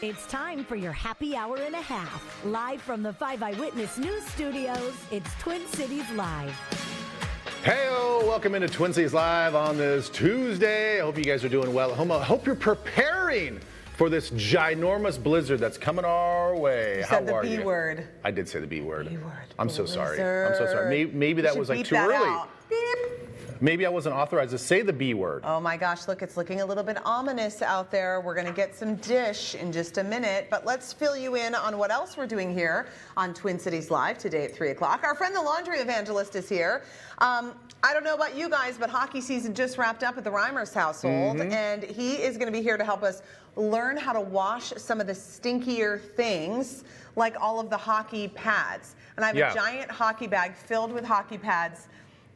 It's time for your happy hour and a half. Live from the 5 Eyewitness News Studios, it's Twin Cities Live. Hey-o, welcome into Twin Cities Live on this Tuesday. I hope you guys are doing well at home. I hope you're preparing for this ginormous blizzard that's coming our way. You How said the are B you? word. I did say the B word. B word. I'm so sorry. I'm so sorry. Maybe that was like too that early. out. Beep. Maybe I wasn't authorized to say the B word. Oh my gosh, look, it's looking a little bit ominous out there. We're going to get some dish in just a minute, but let's fill you in on what else we're doing here on Twin Cities Live today at 3 o'clock. Our friend the laundry evangelist is here. I don't know about you guys, but hockey season just wrapped up at the Reimers household, and he is going to be here to help us learn how to wash some of the stinkier things, like all of the hockey pads. And I have a giant hockey bag filled with hockey pads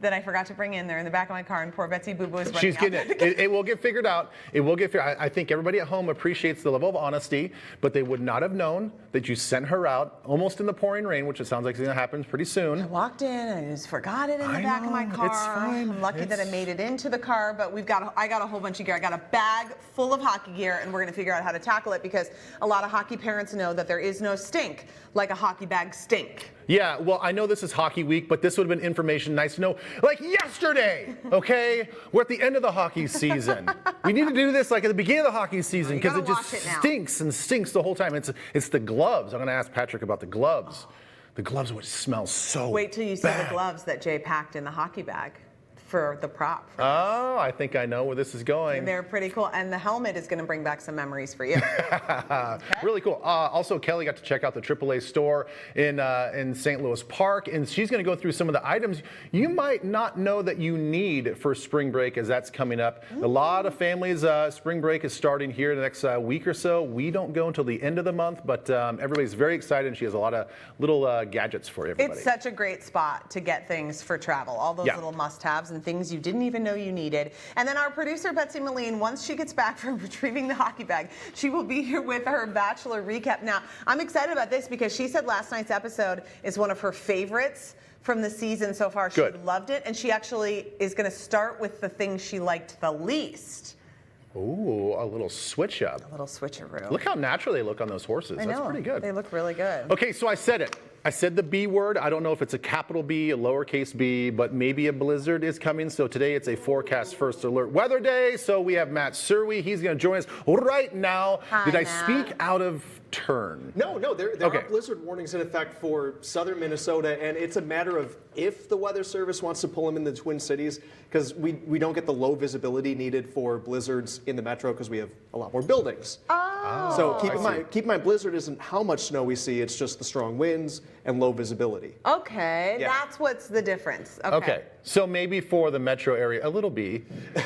that I forgot to bring in there in the back of my car, and poor Betsy Boo Boo is running She's getting it. It will get figured out. It will get figured out. I think everybody at home appreciates the level of honesty, but they would not have known that you sent her out almost in the pouring rain, which it sounds like is going to happen pretty soon. I walked in, and I just forgot it in the back of my car. It's fine. I'm lucky that I made it into the car, but I got a whole bunch of gear. I got a bag full of hockey gear, and we're going to figure out how to tackle it, because a lot of hockey parents know that there is no stink like a hockey bag stink. Yeah, well, I know this is hockey week, but this would have been information nice to know, like yesterday, okay? We're at the end of the hockey season. We need to do this like at the beginning of the hockey season, because it just stinks and stinks the whole time. It's the gloves. I'm going to ask Patrick about the gloves. The gloves would smell so Wait till you see bad. the gloves that Jay packed in the hockey bag for the prop. Oh, I think I know where this is going. They're pretty cool, and the helmet is going to bring back some memories for you. Okay. Really cool. Also, Kelly got to check out the AAA store in St. Louis Park, and she's going to go through some of the items you might not know that you need for spring break, as that's coming up. A lot of families, spring break is starting here in the next week or so. We don't go until the end of the month, but everybody's very excited, and she has a lot of little gadgets for everybody. It's such a great spot to get things for travel, all those little must-haves and things you didn't even know you needed. And then our producer, Betsy Moline, once she gets back from retrieving the hockey bag, she will be here with her Bachelor recap. Now, I'm excited about this because she said last night's episode is one of her favorites from the season so far. She loved it, and she actually is going to start with the things she liked the least. Ooh, a little switch up. A little switcheroo. Look how natural they look on those horses. I know. That's pretty good. They look really good. Okay, so I said it. I said the B word. I don't know if it's a capital B, a lowercase b, but maybe a blizzard is coming. So today it's a forecast first alert weather day. So we have Matt Surwey. He's going to join us right now. Hi, Did I Matt. speak out of turn? No, there are blizzard warnings in effect for southern Minnesota, and it's a matter of if the Weather Service wants to pull them in the Twin Cities, because we don't get the low visibility needed for blizzards in the metro because we have a lot more buildings. So keep in mind, blizzard isn't how much snow we see, it's just the strong winds and low visibility. Okay, that's what's the difference. Okay, so maybe for the metro area, a little B,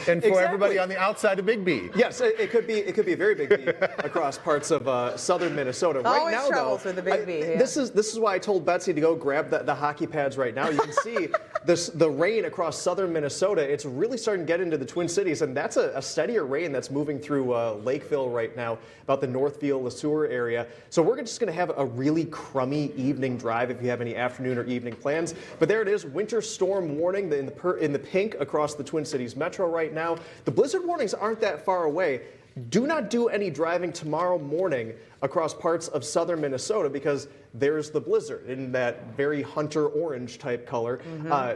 and for everybody on the outside, a big B. Yes, it could be a very big B across parts of southern Minnesota. Always right now, troubles though, with the big B. Yeah. This is why I told Betsy to go grab the hockey pads right now. You can see the rain across southern Minnesota. It's really starting to get into the Twin Cities, and that's a steadier rain that's moving through Lakeville right now, about the Northfield, LeSueur area. So we're just going to have a really crummy evening drive if you have any afternoon or evening plans. But there it is, winter storm warning in the pink across the Twin Cities metro right now. The blizzard warnings aren't that far away. Do not do any driving tomorrow morning across parts of southern Minnesota, because there's the blizzard in that very hunter orange type color.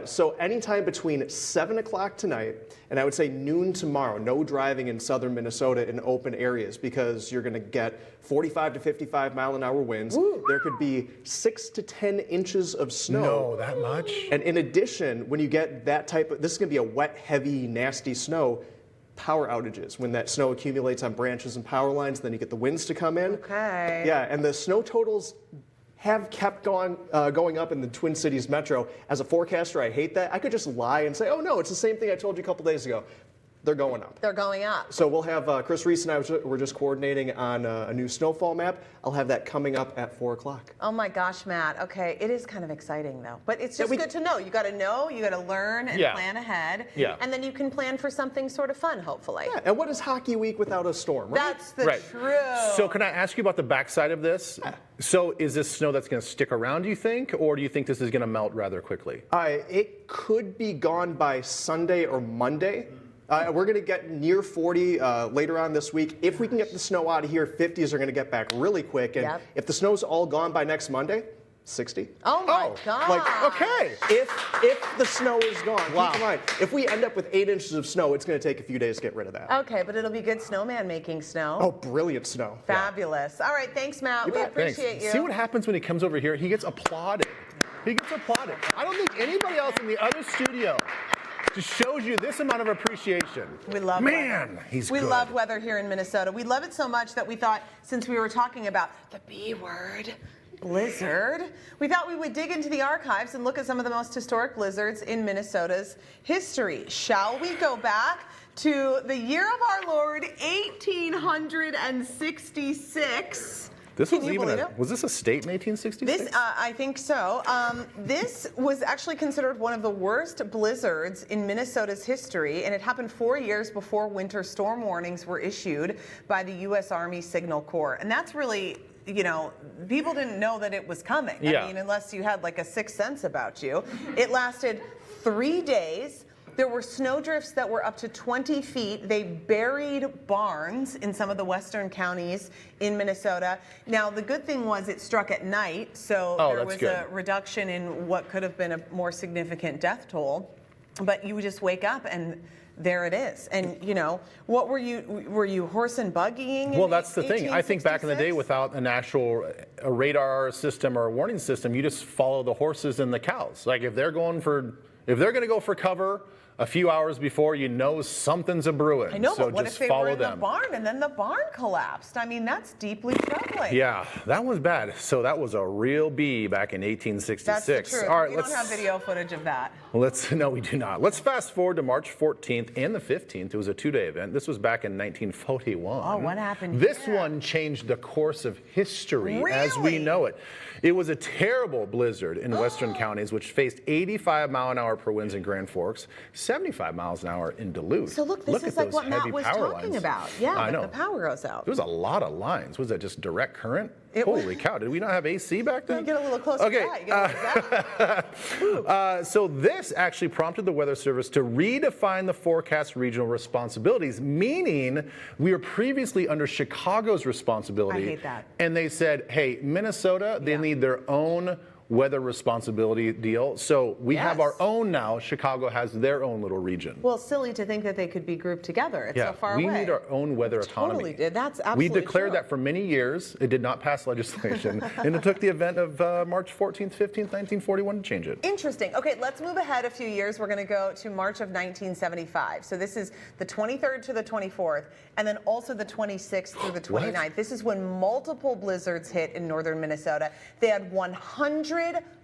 So anytime between 7 o'clock tonight and I would say noon tomorrow, no driving in southern Minnesota in open areas, because you're going to get 45 to 55 mile an hour winds. Ooh. There could be 6 to 10 inches of snow. No, that much? And in addition, when you get that type of, this is going to be a wet, heavy, nasty snow, power outages. When that snow accumulates on branches and power lines, then you get the winds to come in. Okay. Yeah, and the snow totals have kept going up in the Twin Cities metro. As a forecaster, I hate that. I could just lie and say, oh no, it's the same thing I told you a couple days ago. They're going up. They're going up. So we'll have Chris Reese and I we're just coordinating on a new snowfall map. I'll have that coming up at 4 o'clock. Oh my gosh, Matt. Okay, it is kind of exciting though, but it's just good to know. You got to learn and plan ahead, and then you can plan for something sort of fun, hopefully. Yeah, and what is hockey week without a storm, right? That's the truth. So can I ask you about the backside of this? So is this snow that's going to stick around, do you think, or do you think this is going to melt rather quickly? It could be gone by Sunday or Monday. We're going to get near 40 later on this week. If we can get the snow out of here, 50s are going to get back really quick. And Yep. if the snow's all gone by next Monday, 60. Oh my Oh, God. Like, Okay. If the snow is gone, Wow. keep in mind, if we end up with 8 inches of snow, it's going to take a few days to get rid of that. Okay, but it'll be good snowman making snow. Oh, brilliant snow. Fabulous. All right, thanks, Matt. We bet. appreciate you. See what happens when he comes over here? He gets applauded. He gets applauded. I don't think anybody else in the other studio just shows you this amount of appreciation. We love Man, weather. he's We good. love weather here in Minnesota. We love it so much that we thought, since we were talking about the B word, blizzard, we thought we would dig into the archives and look at some of the most historic blizzards in Minnesota's history. Shall we go back to the year of our Lord, 1866? This Can was you even believe a, it? was this a state in 1866? This, I think so. This was actually considered one of the worst blizzards in Minnesota's history, and it happened 4 years before winter storm warnings were issued by the U.S. Army Signal Corps. And that's really, you know, people didn't know that it was coming. Yeah. I mean, unless you had like a sixth sense about you. It lasted 3 days. There were snowdrifts that were up to 20 feet. They buried barns in some of the western counties in Minnesota. Now, the good thing was it struck at night, so Oh, there that's was good. a reduction in what could have been a more significant death toll. But you would just wake up and there it is. And, you know, what were you horse and buggying? Well, that's the thing. I think back in the day, 1866? without a radar system or a warning system, you just follow the horses and the cows. Like if they're going to go for cover a few hours before, you know something's a brewing. I know, so but what just if they follow were in them. the barn and then the barn collapsed? I mean, that's deeply troubling. Yeah, that was bad. So that was a real bee back in 1866. That's the truth. All right, We don't have video footage of that. No, we do not. Let's fast forward to March 14th and the 15th. It was a 2-day event. This was back in 1941. Oh, what happened This here? one changed the course of history as we Really? know it. It was a terrible blizzard in western counties, which faced 85 mile an hour per winds in Grand Forks, 75 miles an hour in Duluth. So look, this at is like those what Matt heavy was power talking lines. about. Yeah, I that know. the power goes out. There was a lot of lines. Was that just direct current? It was- Holy cow! Did we not have AC back then? You get a little closer Okay. to that. You get a little zap. So this actually prompted the Weather Service to redefine the forecast regional responsibilities, meaning we were previously under Chicago's responsibility. I hate that. And they said, hey, Minnesota, they need their own weather responsibility deal. So we have Yes. our own now. Chicago has their own little region. Well, silly to think that they could be grouped together. It's so far we away. need our own weather autonomy. Totally did. That's We absolutely declared true. that for many years. It did not pass legislation, and it took the event of March 14th, 15th, 1941 to change it. Interesting. Okay, let's move ahead a few years. We're going to go to March of 1975. So this is the 23rd to the 24th, and then also the 26th through the 29th. This is when multiple blizzards hit in northern Minnesota. They had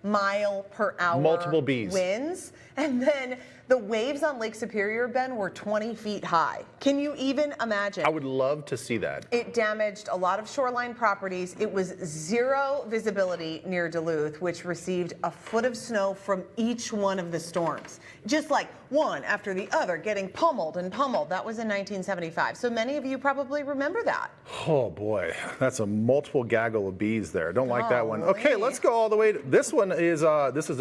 100-mile-per-hour Multiple bees. winds, and then the waves on Lake Superior, Ben, were 20 feet high. Can you even imagine? I would love to see that. It damaged a lot of shoreline properties. It was zero visibility near Duluth, which received a foot of snow from each one of the storms. Just like one after the other, getting pummeled and pummeled. That was in 1975. So many of you probably remember that. Oh boy, that's a multiple gaggle of bees there. Don't like that one. Golly. Okay, let's go all the way. This is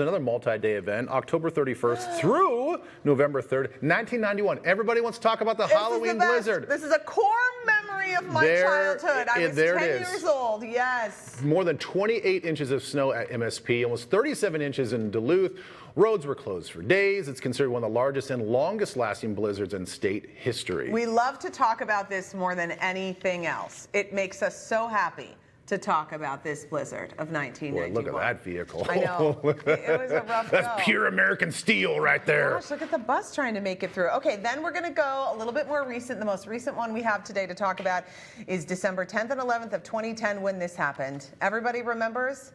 another multi-day event, October 31st through November 3rd, 1991. Everybody wants to talk about the This is Halloween the best. blizzard. This is a core memory of my There- childhood. I was there it 10 is. years old. Yes. More than 28 inches of snow at MSP, almost 37 inches in Duluth. Roads were closed for days. It's considered one of the largest and longest lasting blizzards in state history. We love to talk about this more than anything else. It makes us so happy to talk about this blizzard of 1991. Boy, look at that vehicle. I know. It was a rough That's go. pure American steel right there. Gosh, look at the bus trying to make it through. Okay, then we're going to go a little bit more recent. The most recent one we have today to talk about is December 10th and 11th of 2010 when this happened. Everybody remembers?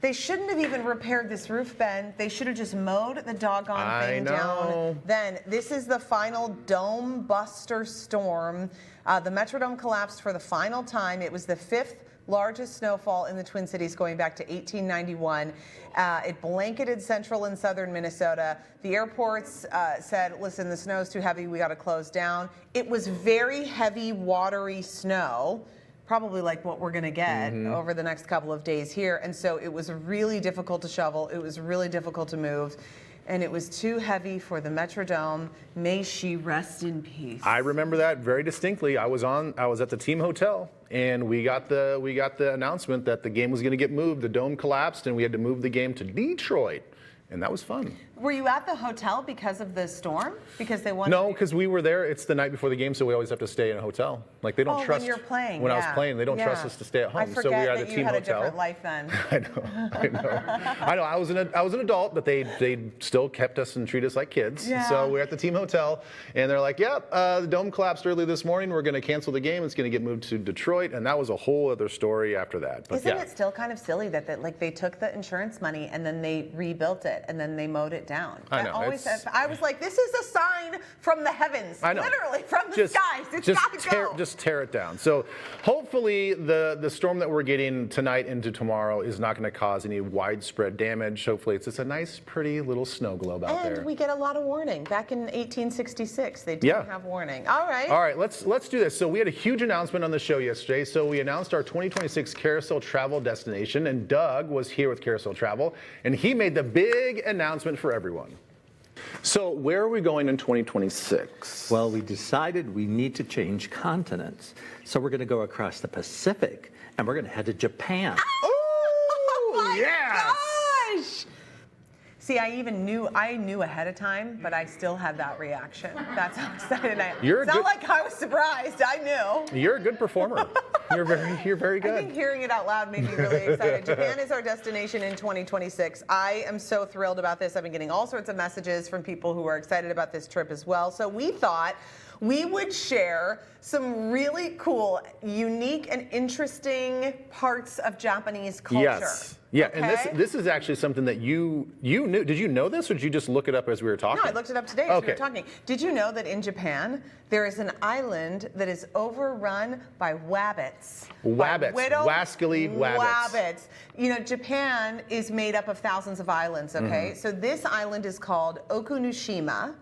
They shouldn't have even repaired this roof, Ben. They should have just mowed the doggone thing down. Then, this is the final dome buster storm. The Metrodome collapsed for the final time. It was the 5th largest snowfall in the Twin Cities going back to 1891. It blanketed central and southern Minnesota. The airports said, listen, the snow's too heavy, we got to close down. It was very heavy, watery snow, probably like what we're going to get over the next couple of days here. And so it was really difficult to shovel. It was really difficult to move. and it was too heavy for the Metrodome. May she rest in peace. I remember that very distinctly. I was at the team hotel, and we got the announcement that the game was going to get moved. The dome collapsed, and we had to move the game to Detroit, and that was fun. Were you at the hotel because of the storm? Because they wanted No, because we were there. It's the night before the game, so we always have to stay in a hotel. Like they don't trust. when you're playing. When I was playing, they don't trust us to stay at home. I forget so we were at that a you team had hotel. a different life then. I know. I was an adult, but they still kept us and treated us like kids. Yeah. So we're at the team hotel, and they're like, "Yep, the dome collapsed early this morning. We're going to cancel the game. It's going to get moved to Detroit." And that was a whole other story after that. But Isn't yeah. it still kind of silly that they took the insurance money and then they rebuilt it and then they mowed it down? I know, I was like, this is a sign from the heavens. I know. Literally from the skies. It's gotta go. Just tear it down. So hopefully the storm that we're getting tonight into tomorrow is not going to cause any widespread damage. Hopefully it's just a nice, pretty little snow globe out there. And we get a lot of warning. Back in 1866, they didn't have warning. All right. All right, let's do this. So we had a huge announcement on the show yesterday. So we announced our 2026 Carousel travel destination, and Doug was here with Carousel Travel, and he made the big announcement for everyone. So where are we going in 2026? Well, we decided we need to change continents. So we're going to go across the Pacific, and we're going to head to Japan. Oh my yes! gosh! See, I knew ahead of time, but I still had that reaction. That's how excited I am. It's not like I was surprised. I knew. You're a good performer. You're very good. I think hearing it out loud made me really excited. Japan is our destination in 2026. I am so thrilled about this. I've been getting all sorts of messages from people who are excited about this trip as well. So we thought we would share some really cool, unique, and interesting parts of Japanese culture. Yes. Yeah, Okay? and this is actually something that you knew. Did you know this, or did you just look it up as we were talking? No, I looked it up today as we were talking. Did you know that in Japan, there is an island that is overrun by wabbits? Wabbits. Wascally wabbits. Wabbits. You know, Japan is made up of thousands of islands, okay? So this island is called Okunoshima,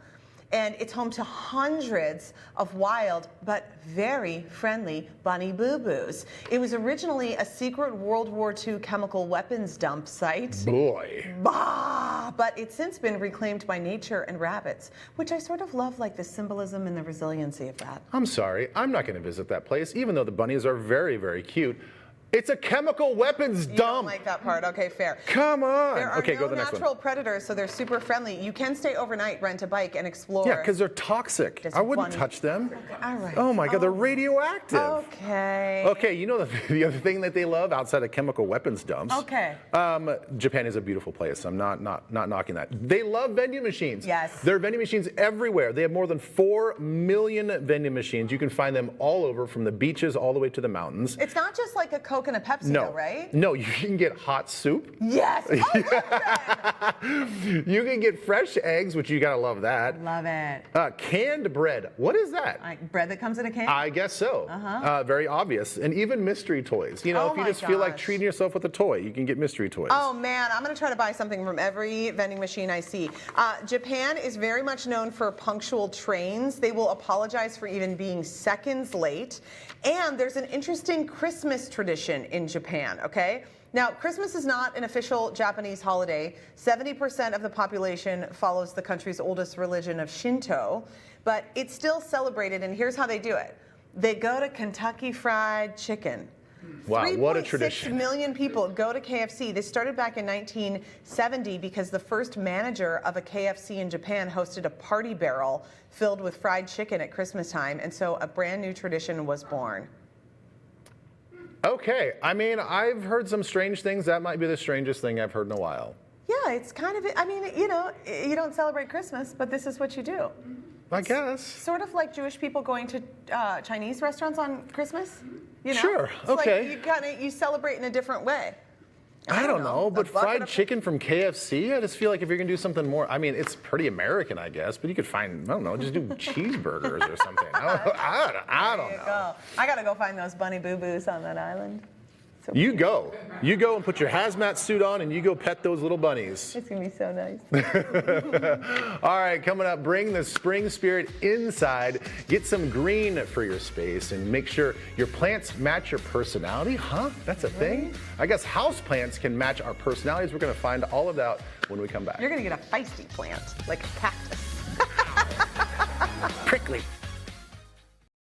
and it's home to hundreds of wild but very friendly bunny boo-boos. It was originally a secret World War II chemical weapons dump site. Boy. Bah! But it's since been reclaimed by nature and rabbits, which I sort of love, like the symbolism and the resiliency of that. I'm sorry, I'm not going to visit that place, even though the bunnies are very, very cute. It's a chemical weapons dump. You don't like that part. Okay, fair. Come on. There are okay, no go to the next natural one. predators, so they're super friendly. You can stay overnight, rent a bike, and explore. Yeah, because they're toxic. Just I wouldn't one- touch them. All right. Oh my God, they're radioactive. Okay. Okay, you know the other thing that they love outside of chemical weapons dumps? Okay. Japan is a beautiful place. I'm not knocking that. They love vending machines. Yes. There are vending machines everywhere. They have more than 4 million vending machines. You can find them all over, from the beaches all the way to the mountains. It's not just like a Coke and a Pepsi, No. though, right? No, you can get hot soup. Yes. Oh, listen. You can get fresh eggs, which you gotta love that. Love it. Canned bread. What is that? Like bread that comes in a can? I guess so. Very obvious. And even mystery toys. You know, Oh if you my just feel like gosh. treating yourself with a toy, you can get mystery toys. Oh man, I'm gonna try to buy something from every vending machine I see. Japan is very much known for punctual trains. They will apologize for even being seconds late. And there's an interesting Christmas tradition in Japan, okay? Now, Christmas is not an official Japanese holiday. 70% of the population follows the country's oldest religion of Shinto, but it's still celebrated, and here's how they do it. They go to Kentucky Fried Chicken. Wow, what a 3.6 tradition. million people go to KFC. This started back in 1970 because the first manager of a KFC in Japan hosted a party barrel filled with fried chicken at Christmas time, and so a brand new tradition was born. Okay, I mean, I've heard some strange things. That might be the strangest thing I've heard in a while. Yeah, it's kind of, I mean, you know, you don't celebrate Christmas, but this is what you do. I guess. Sort of like Jewish people going to Chinese restaurants on Christmas. You know? Sure, It's okay. Like you celebrate in a different way. I don't know, but a bucket fried of- chicken from KFC, I just feel like if you're gonna do something more, I mean, it's pretty American, I guess, but you could find, I don't know, just do cheeseburgers or something. I don't There you know. go. I gotta go find those bunny boo-boos on that island. You go and put your hazmat suit on and you go pet those little bunnies. It's gonna be so nice. All right, coming up, bring the spring spirit inside. Get some green for your space and make sure your plants match your personality. Huh? That's a thing? I guess house plants can match our personalities. We're gonna find all of that when we come back. You're gonna get a feisty plant, like a cactus. Prickly.